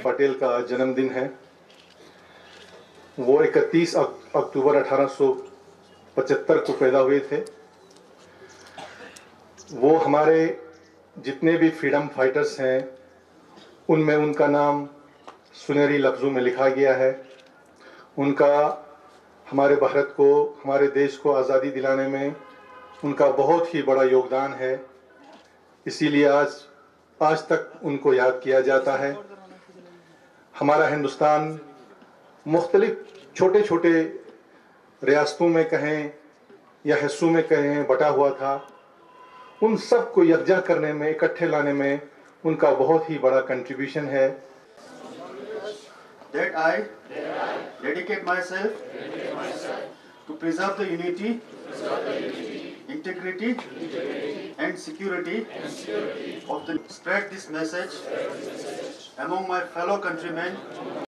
पटेल का जन्मदिन है। वो 31 अक्टूबर 1875 को पैदा हुए थे। वो हमारे जितने भी फ्रीडम फाइटर्स हैं उनमें उनका नाम सुनहरी लफ्ज़ों में लिखा गया है। उनका हमारे भारत को, हमारे देश को आज़ादी दिलाने में उनका बहुत ही बड़ा योगदान है। इसीलिए आज तक उनको याद किया जाता है। हमारा हिंदुस्तान मुख्तलिफ छोटे छोटे रियासतों में कहें या हिस्सों में कहें बटा हुआ था। उन सब को यकजा करने में, इकट्ठे लाने में उनका बहुत ही बड़ा कंट्रीब्यूशन है। That I dedicate myself to preserve the unity, integrity and security of the spread this message among my fellow countrymen